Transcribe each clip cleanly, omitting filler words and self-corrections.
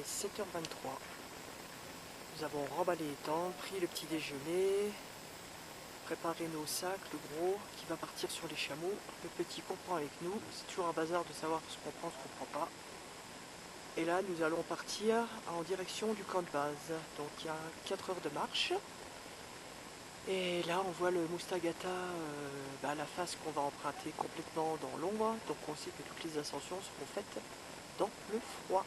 est 7h23. Nous avons remballé les tentes, pris le petit déjeuner, préparé nos sacs, le gros qui va partir sur les chameaux, le petit qu'on prend avec nous. C'est toujours un bazar de savoir ce qu'on prend, ce qu'on prend pas. Et là nous allons partir en direction du camp de base. Donc il y a 4 heures de marche. Et là on voit le Mustagata, la face qu'on va emprunter complètement dans l'ombre. Donc on sait que toutes les ascensions seront faites dans le froid.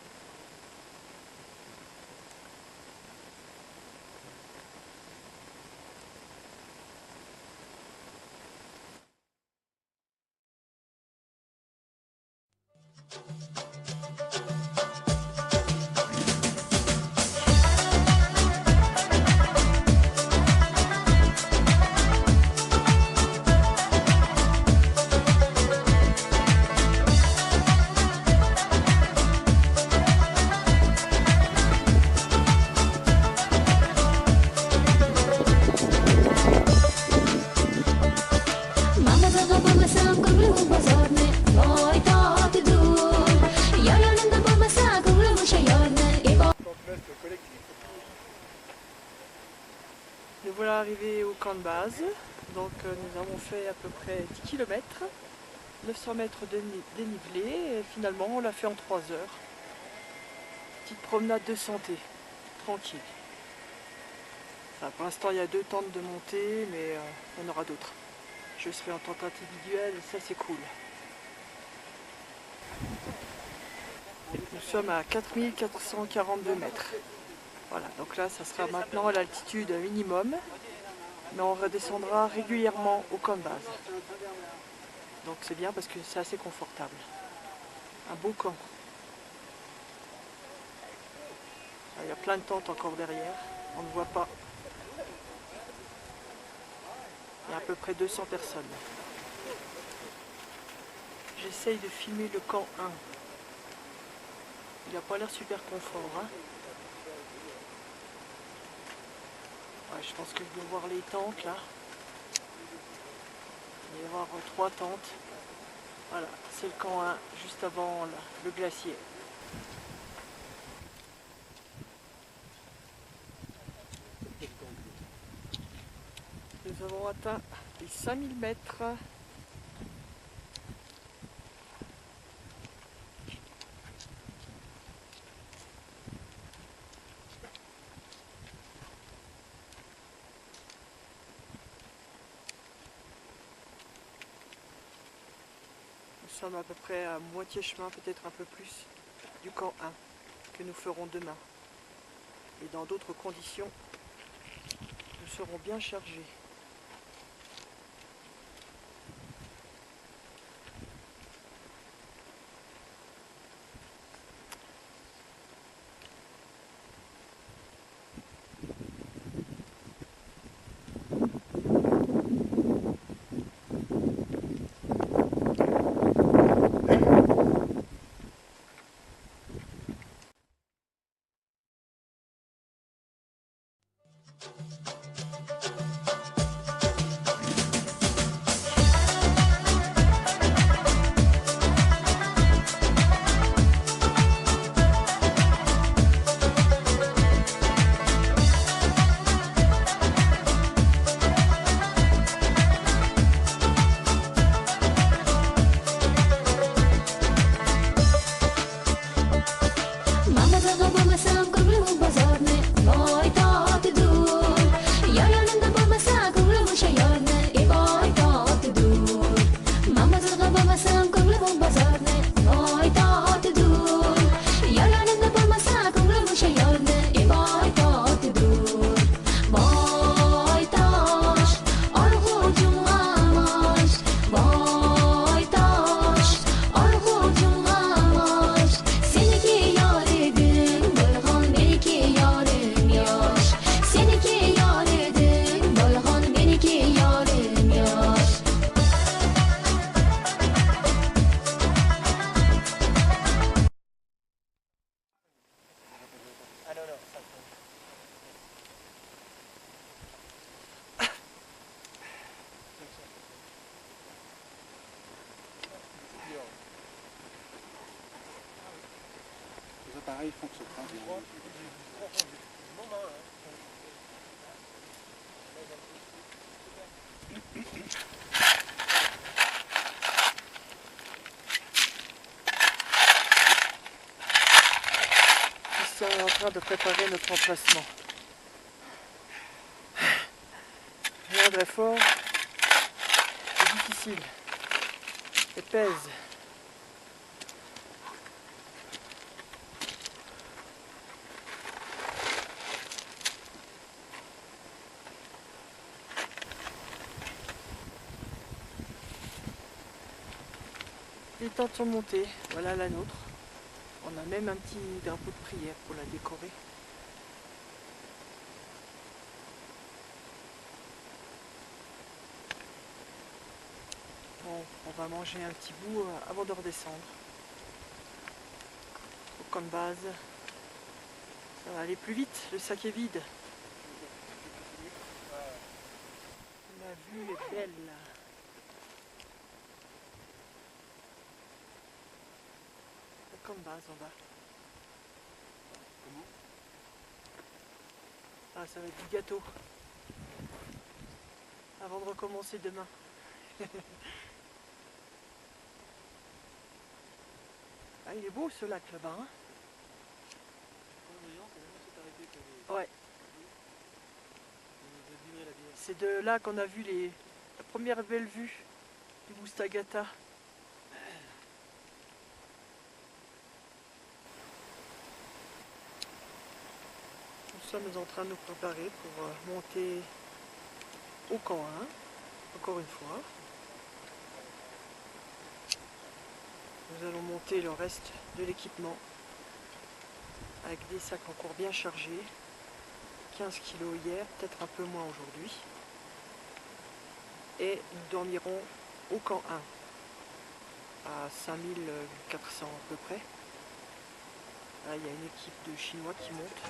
Nous voilà arrivés au camp de base. Donc nous avons fait à peu près 10 km, 900 mètres de dénivelé et finalement on l'a fait en 3 heures. Petite promenade de santé, tranquille. Enfin, pour l'instant il y a 2 tentes de montée, mais il y en aura d'autres. Je serai en tente individuelle, ça c'est cool. Nous sommes à 4442 mètres. Voilà, donc là ça sera maintenant à l'altitude minimum, mais on redescendra régulièrement au camp de base. Donc c'est bien parce que c'est assez confortable. Un beau camp. Il y a plein de tentes encore derrière, on ne voit pas. Il y a à peu près 200 personnes. J'essaye de filmer le camp 1. Il n'a pas l'air super confort, hein. Ouais, je pense que je vais voir les tentes là. Il va y avoir 3 tentes. Voilà, c'est le camp 1, juste avant le glacier. Nous avons atteint les 5000 mètres. Nous sommes à peu près à moitié chemin, peut-être un peu plus, du camp 1 que nous ferons demain. Et dans d'autres conditions, nous serons bien chargés. il faut que ce train vienne. Christian est en train de préparer notre emplacement. Rien de fort, c'est difficile, et pèse. Les tentes sont montées, voilà la nôtre. On a même un petit drapeau de prière pour la décorer. Bon, on va manger un petit bout avant de redescendre. Au camp de base, ça va aller plus vite, le sac est vide. La vue est belle là. Le camp de base en bas. Comment? Ah, ça va être du gâteau. Avant de recommencer demain. Ah, il est beau ce lac là-bas. Hein, ouais. C'est de là qu'on a vu la première belle vue du Boustagata. Nous sommes en train de nous préparer pour monter au camp 1, encore une fois. Nous allons monter le reste de l'équipement avec des sacs encore bien chargés. 15 kg hier, peut-être un peu moins aujourd'hui. Et nous dormirons au camp 1, à 5400 à peu près. Là, il y a une équipe de Chinois qui monte.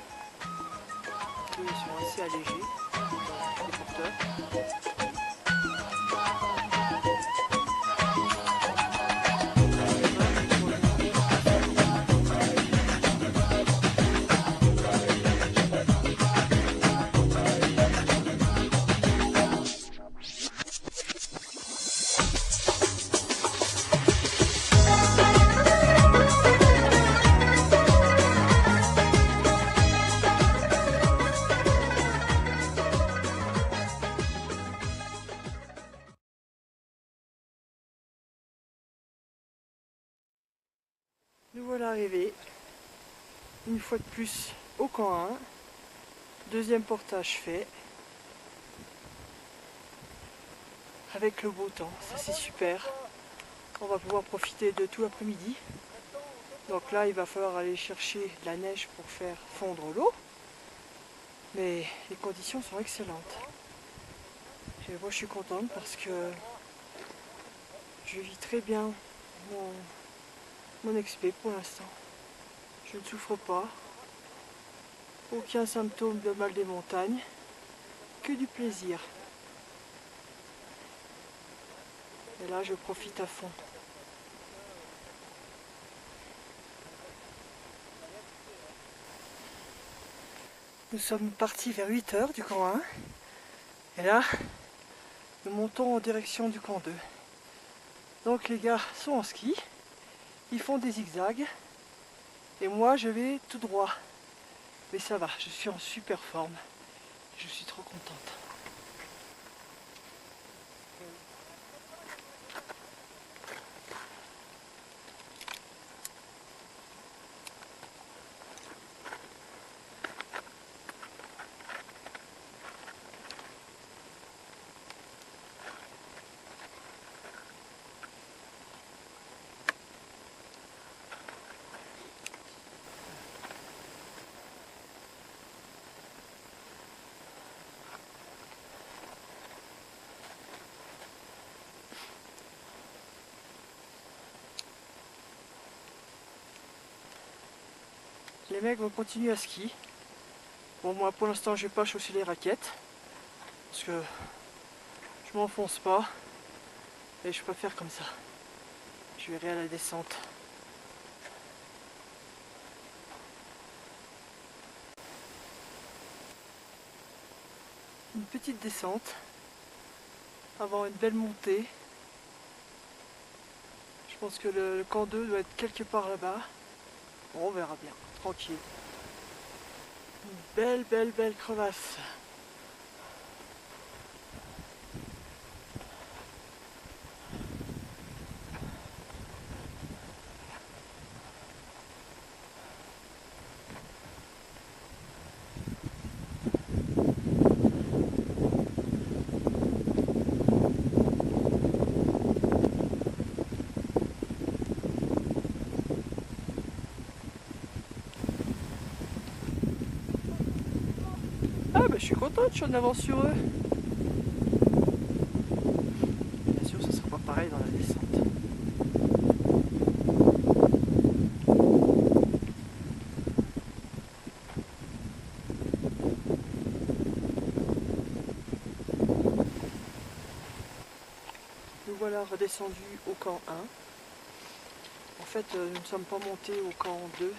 Eux, ils sont assez allégés, les porteurs. Nous voilà arrivés, une fois de plus, au camp 1. Deuxième portage fait. Avec le beau temps, ça c'est super. On va pouvoir profiter de tout l'après-midi. Donc là, il va falloir aller chercher de la neige pour faire fondre l'eau. Mais les conditions sont excellentes. Et moi, je suis contente parce que je vis très bien mon expé pour l'instant. Je ne souffre pas. Aucun symptôme de mal des montagnes. Que du plaisir. Et là, je profite à fond. Nous sommes partis vers 8 h du camp 1. Et là, nous montons en direction du camp 2. Donc les gars sont en ski. Ils font des zigzags. Et moi, je vais tout droit. Mais ça va, je suis en super forme. Je suis trop contente. Les mecs vont continuer à skier. Bon, moi pour l'instant je vais pas chausser les raquettes parce que je m'enfonce pas et je préfère comme ça. Je verrai à la descente. une petite descente avant une belle montée. Je pense que le camp 2 doit être quelque part là-bas. Bon, on verra bien, tranquille. Une belle crevasse. Ah bah je suis contente, je suis en avance sur eux. Bien sûr, ce sera pas pareil dans la descente. Nous voilà redescendus au camp 1. En fait, nous ne sommes pas montés au camp 2.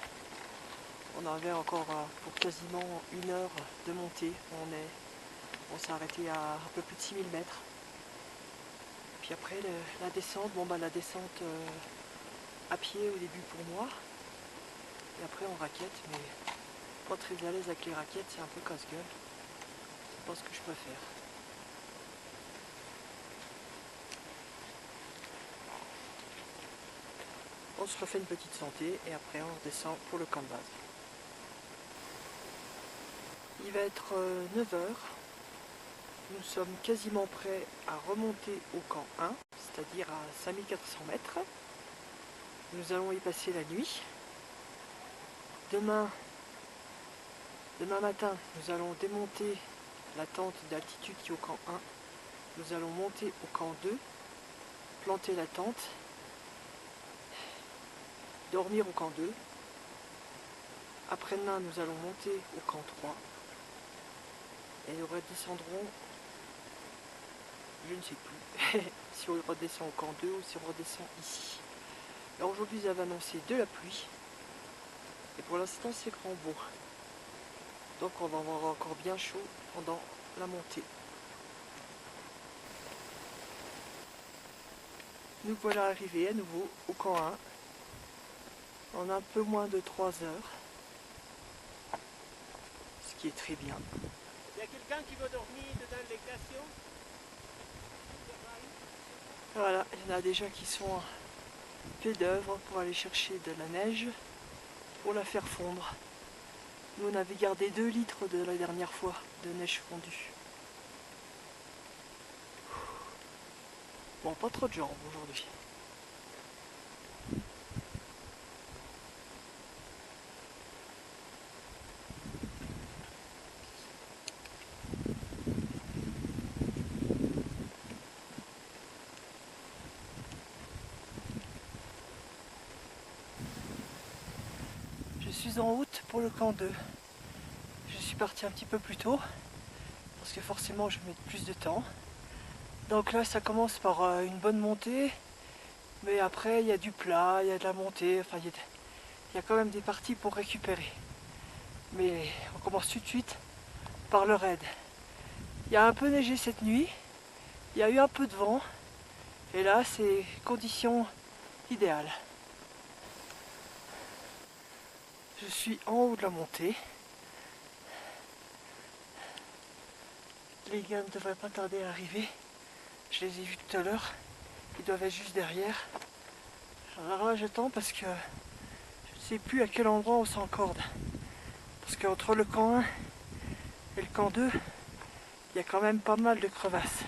On avait encore pour quasiment 1 heure de montée. On s'est arrêté à un peu plus de 6000 mètres. Puis après la descente, la descente à pied au début pour moi. Et après en raquette, mais pas très à l'aise avec les raquettes, c'est un peu casse-gueule. C'est pas ce que je préfère. On se refait une petite santé et après on redescend pour le camp de base. Il va être 9 heures. Nous sommes quasiment prêts à remonter au camp 1, c'est-à-dire à 5400 mètres. Nous allons y passer la nuit. Demain matin, nous allons démonter la tente d'altitude qui est au camp 1. Nous allons monter au camp 2, planter la tente, dormir au camp 2. Après-demain, nous allons monter au camp 3. Et nous redescendrons, je ne sais plus, si on redescend au camp 2 ou si on redescend ici. Alors aujourd'hui, ils avaient annoncé de la pluie. Et pour l'instant, c'est grand beau. Donc on va avoir encore bien chaud pendant la montée. Nous voilà arrivés à nouveau au camp 1. En un peu moins de 3 heures. Ce qui est très bien. Il y a quelqu'un qui veut dormir dans les glaciers? Voilà, il y en a déjà qui sont en pied d'œuvre pour aller chercher de la neige pour la faire fondre. Nous on avait gardé 2 litres de la dernière fois de neige fondue. Bon, pas trop de jambes aujourd'hui. Je suis en route pour le camp 2. Je suis parti un petit peu plus tôt parce que forcément je vais mettre plus de temps. Donc là ça commence par une bonne montée, mais après il y a du plat, il y a de la montée, enfin il y a quand même des parties pour récupérer. Mais on commence tout de suite par le raid. Il y a un peu neigé cette nuit, il y a eu un peu de vent, et là c'est conditions idéales. Je suis en haut de la montée. Les gars ne devraient pas tarder à arriver. Je les ai vus tout à l'heure. Ils doivent être juste derrière. Alors là j'attends parce que je ne sais plus à quel endroit on s'encorde. Parce qu'entre le camp 1 et le camp 2, il y a quand même pas mal de crevasses.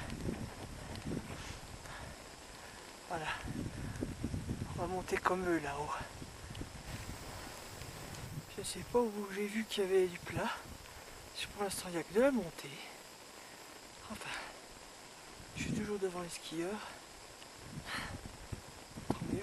Voilà. On va monter comme eux là-haut. Je sais pas où j'ai vu qu'il y avait du plat. Pour l'instant il n'y a que de la montée. Enfin, je suis toujours devant les skieurs. Tant mieux.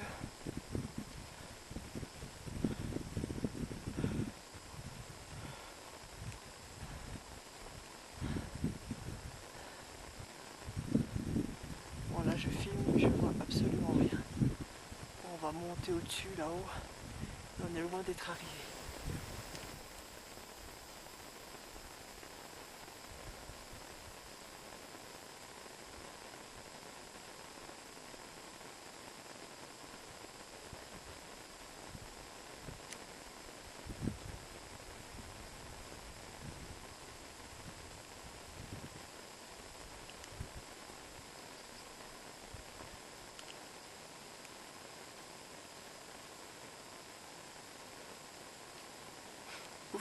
Bon là je filme, je vois absolument rien. On va monter au-dessus là-haut. On est loin d'être arrivé.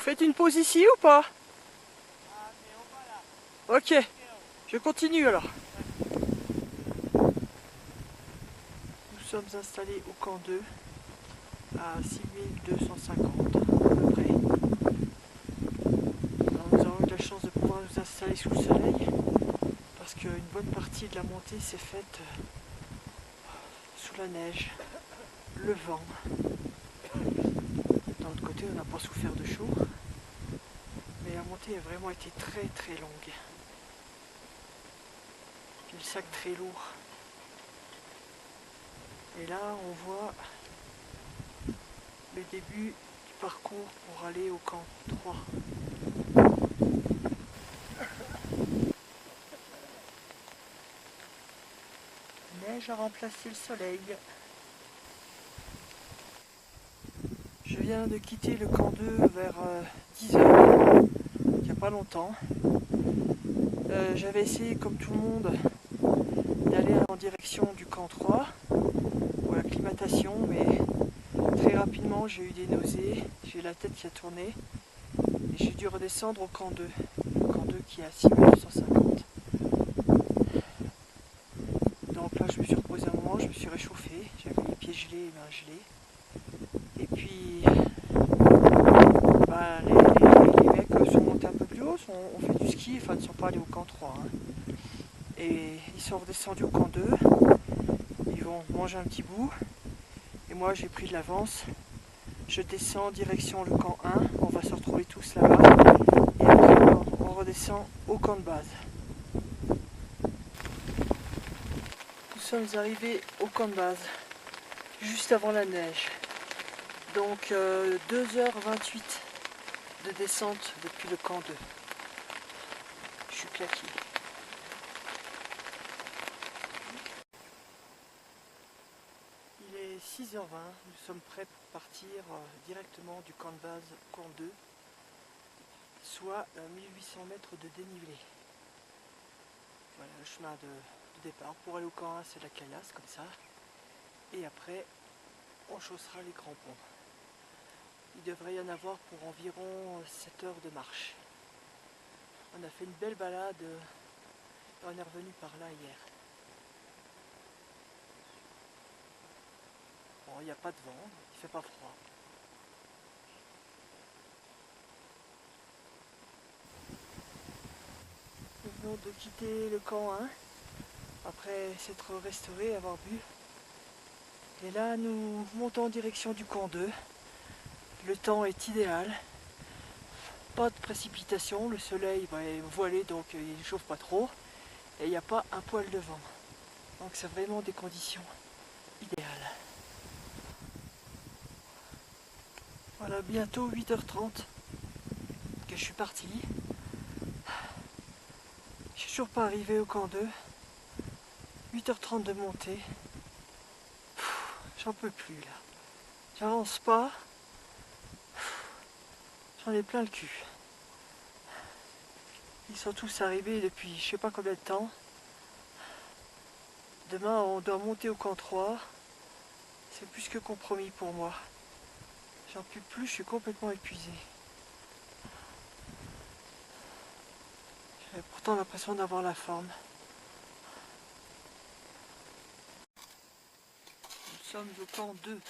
faites une pause ici ou pas? Ah, mais on va là. Ok, je continue alors. Nous sommes installés au camp 2 à 6250 à peu près. Alors, nous avons eu la chance de pouvoir nous installer sous le soleil parce qu'une bonne partie de la montée s'est faite sous la neige, le vent. D'un autre côté, on n'a pas souffert de chaud, mais la montée a vraiment été très très longue. Puis le sac très lourd. Et là, on voit le début du parcours pour aller au camp 3. La neige a remplacé le soleil. Je viens de quitter le camp 2 vers 10 h, il n'y a pas longtemps. J'avais essayé, comme tout le monde, d'aller en direction du camp 3 pour l'acclimatation, mais très rapidement j'ai eu des nausées, j'ai la tête qui a tourné et j'ai dû redescendre au camp 2, le camp 2 qui est à 6250. Donc là je me suis reposé un moment, je me suis réchauffé, j'avais les pieds gelés, les mains gelées. Et puis les mecs sont montés un peu plus haut, ont fait du ski, enfin ne sont pas allés au camp 3. Hein. Et ils sont redescendus au camp 2, ils vont manger un petit bout. Et moi j'ai pris de l'avance, je descends direction le camp 1, on va se retrouver tous là-bas. Et après on redescend au camp de base. Nous sommes arrivés au camp de base, juste avant la neige. Donc 2h28 de descente depuis le camp 2. Je suis claqué. Il est 6h20, nous sommes prêts pour partir directement du camp de base camp 2, soit 1800 mètres de dénivelé. Voilà le chemin de départ. Pour aller au camp 1, c'est de la caillasse comme ça. Et après, on chaussera les crampons. Il devrait y en avoir pour environ 7 heures de marche. On a fait une belle balade et on est revenu par là hier. Bon, il n'y a pas de vent, il fait pas froid. Nous venons de quitter le camp 1 après s'être restauré, avoir bu. Et là, nous montons en direction du camp 2. Le temps est idéal. Pas de précipitation, le soleil est voilé donc il ne chauffe pas trop. Et il n'y a pas un poil de vent. Donc c'est vraiment des conditions idéales. Voilà, bientôt 8h30 que je suis parti. Je suis toujours pas arrivé au camp 2. 8h30 de montée. J'en peux plus là. J'avance pas. J'en ai plein le cul. Ils sont tous arrivés depuis je sais pas combien de temps. Demain on doit monter au camp 3. C'est plus que compromis pour moi. J'en peux plus, je suis complètement épuisé. J'avais pourtant l'impression d'avoir la forme. Nous sommes au camp 2.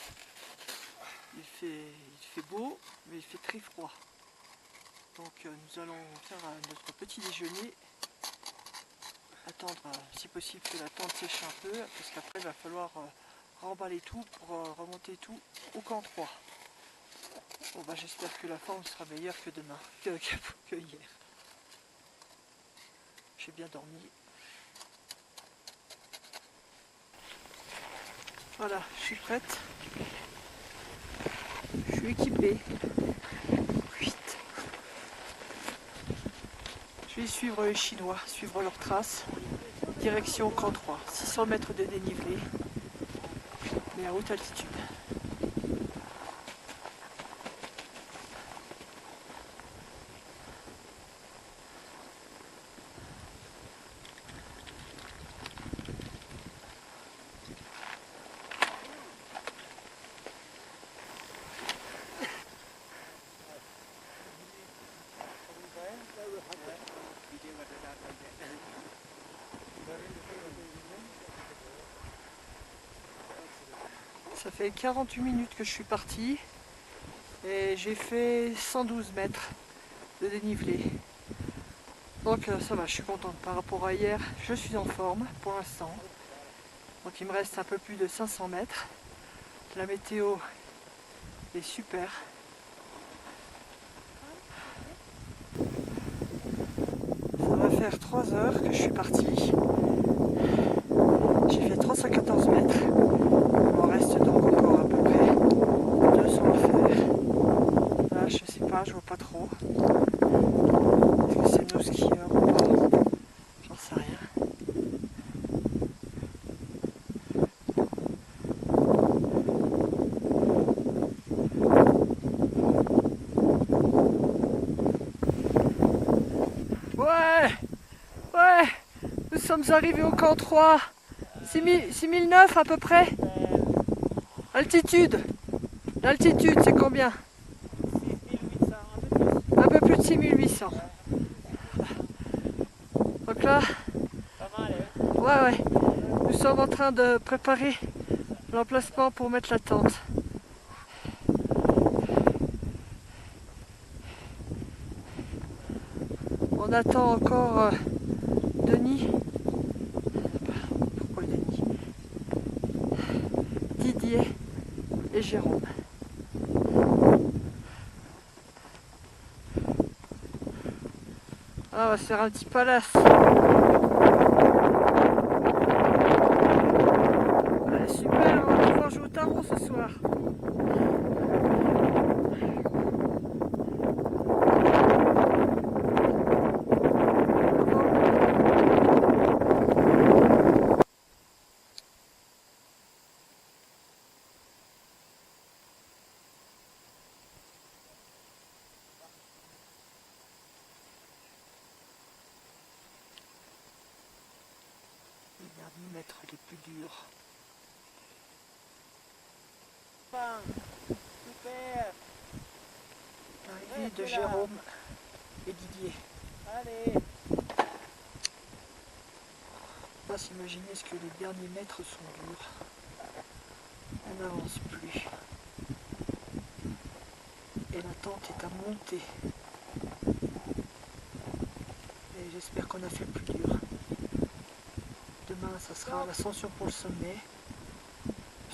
Il fait beau, mais il fait très froid. Donc nous allons faire notre petit déjeuner. Attendre si possible que la tente sèche un peu, parce qu'après il va falloir remballer tout pour remonter tout au camp 3. Bon bah j'espère que la forme sera meilleure que demain, que hier. J'ai bien dormi. Voilà, je suis prête. Je suis équipée. Je vais suivre les Chinois, suivre leurs traces. Direction camp 3, 600 mètres de dénivelé, mais à haute altitude. Ça fait 48 minutes que je suis parti et j'ai fait 112 mètres de dénivelé. Donc ça va, je suis contente par rapport à hier, je suis en forme pour l'instant. Donc il me reste un peu plus de 500 mètres. La météo est super. Ça va faire 3 heures que je suis parti. J'ai fait 314 mètres. Il m'en reste donc encore à peu près 200 à faire. Là, je sais pas, je vois pas trop. Est-ce que c'est nos skieurs ou pas? J'en sais rien. Ouais! Ouais! Nous sommes arrivés au camp 3. 6009 à peu près. Altitude. L'altitude, c'est combien? 6800, Un peu plus de 6800. Donc là, pas mal, hein? ouais. Nous sommes en train de préparer l'emplacement pour mettre la tente. On attend encore Denis. Pourquoi Denis? Didier et Jérôme. Ah, on va se faire un petit palace. Ouais, super, on va pouvoir jouer au tarot ce soir. Les derniers mètres les plus durs. Super! L'arrivée de Jérôme et Didier. Allez! On va s'imaginer ce que les derniers mètres sont durs. On n'avance plus. Et la tente est à monter. Et j'espère qu'on a fait le plus dur. Demain, ça sera l'ascension pour le sommet.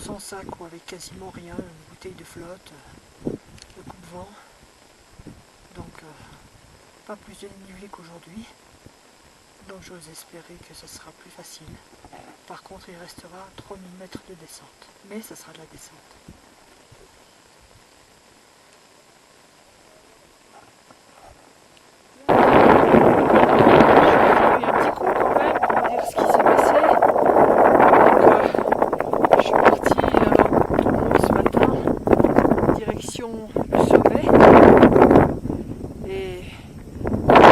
Sans sac ou avec quasiment rien, une bouteille de flotte, le coup de vent. Donc, pas plus de dénivelé qu'aujourd'hui. Donc, j'ose espérer que ça sera plus facile. Par contre, il restera 3000 mètres de descente. Mais ça sera de la descente. Il y a un petit coup quand même pour dire ce qui s'est passé. Donc, je suis parti ce matin, direction le sommet. Et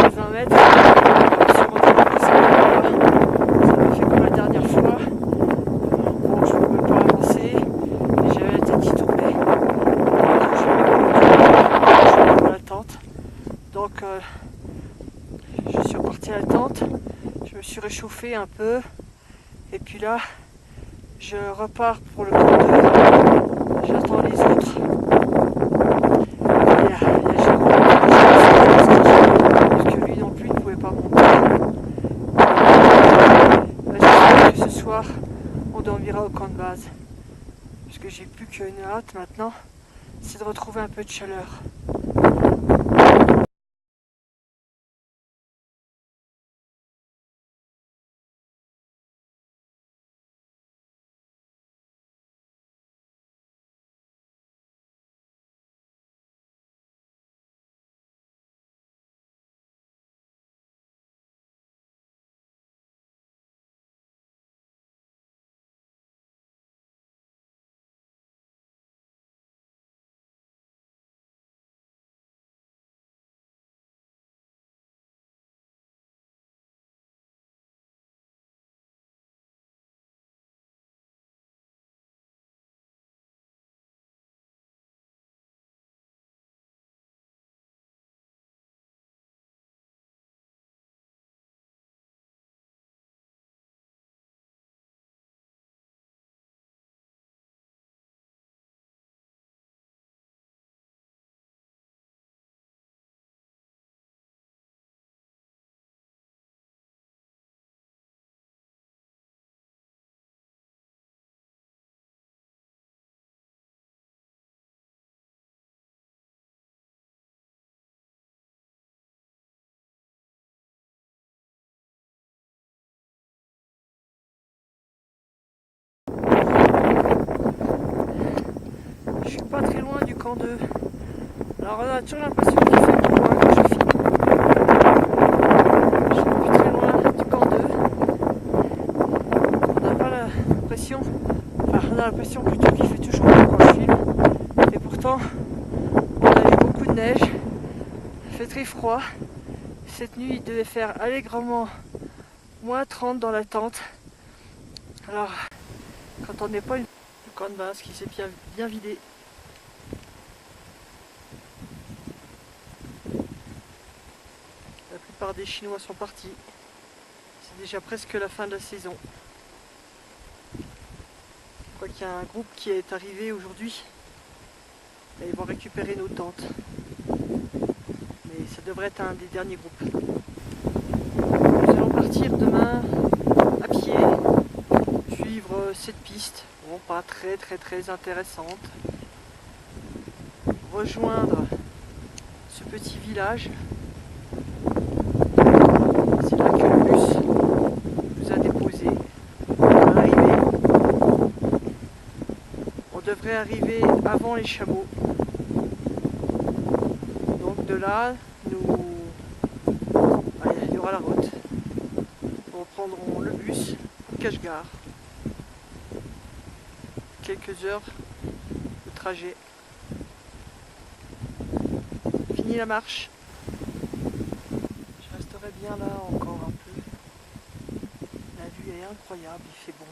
les 20 mètres, je me suis retrouvé à ça m'a fait comme la dernière fois. Bon, je ne pouvais pas avancer et j'avais la tête qui tournait. Donc, je suis dans la tente. Donc, je suis reparti à la tente. Je me suis réchauffé un peu. Et puis là, je repars pour le camp 2. J'attends les autres. Il y a Jérôme parce que lui non plus ne pouvait pas monter. J'espère que ce soir, on dormira au camp de base. Parce que j'ai plus qu'une hâte maintenant, c'est de retrouver un peu de chaleur. suis pas très loin du camp 2. Alors on a toujours l'impression qu'il fait plus loin quand je filme. Je suis plus très loin du camp 2. On n'a pas l'impression, enfin on a l'impression plutôt qu'il fait toujours loin quand je filme. Et pourtant, on a eu beaucoup de neige, il fait très froid. Cette nuit il devait faire allègrement moins 30 dans la tente. Alors quand on n'est pas le camp de base qui s'est bien vidé. La plupart des Chinois sont partis. C'est déjà presque la fin de la saison. Je crois qu'il y a un groupe qui est arrivé aujourd'hui. Et ils vont récupérer nos tentes. Mais ça devrait être un des derniers groupes. Nous allons partir demain à pied, suivre cette piste, bon, pas très intéressante. Rejoindre ce petit village. C'est là que le bus nous a déposés. On devrait arriver avant les chameaux. Donc de là, il y aura la route. Nous reprendrons le bus au Cache-Gare. Quelques heures de trajet. Fini la marche. Je resterai bien là encore un peu. La vue est incroyable, il fait bon.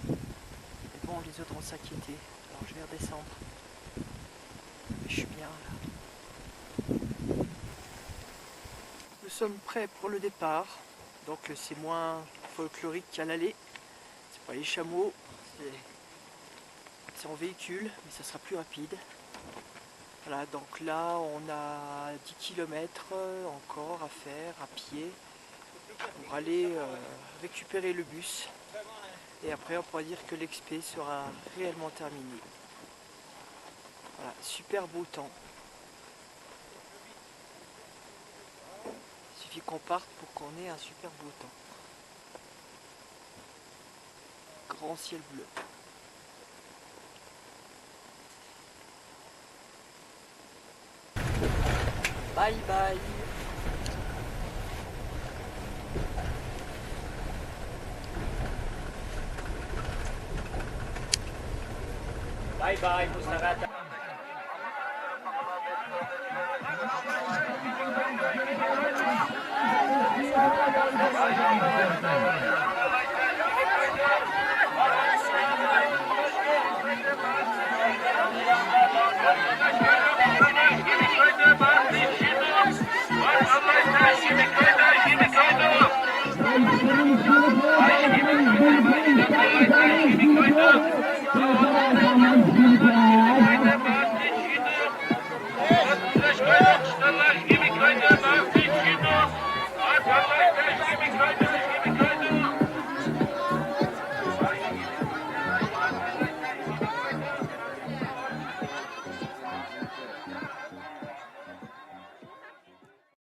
Mais bon, les autres vont s'inquiéter, alors je vais redescendre. Mais je suis bien là. Nous sommes prêts pour le départ. Donc c'est moins folklorique qu'à l'aller. C'est pas les chameaux, c'est en véhicule, mais ça sera plus rapide. Voilà, donc là on a 10 km encore à faire à pied pour aller récupérer le bus. Et après on pourra dire que l'expé sera réellement terminé. Voilà, super beau temps. Il suffit qu'on parte pour qu'on ait un super beau temps. Grand ciel bleu. Bye bye. Bye bye, Moustarata.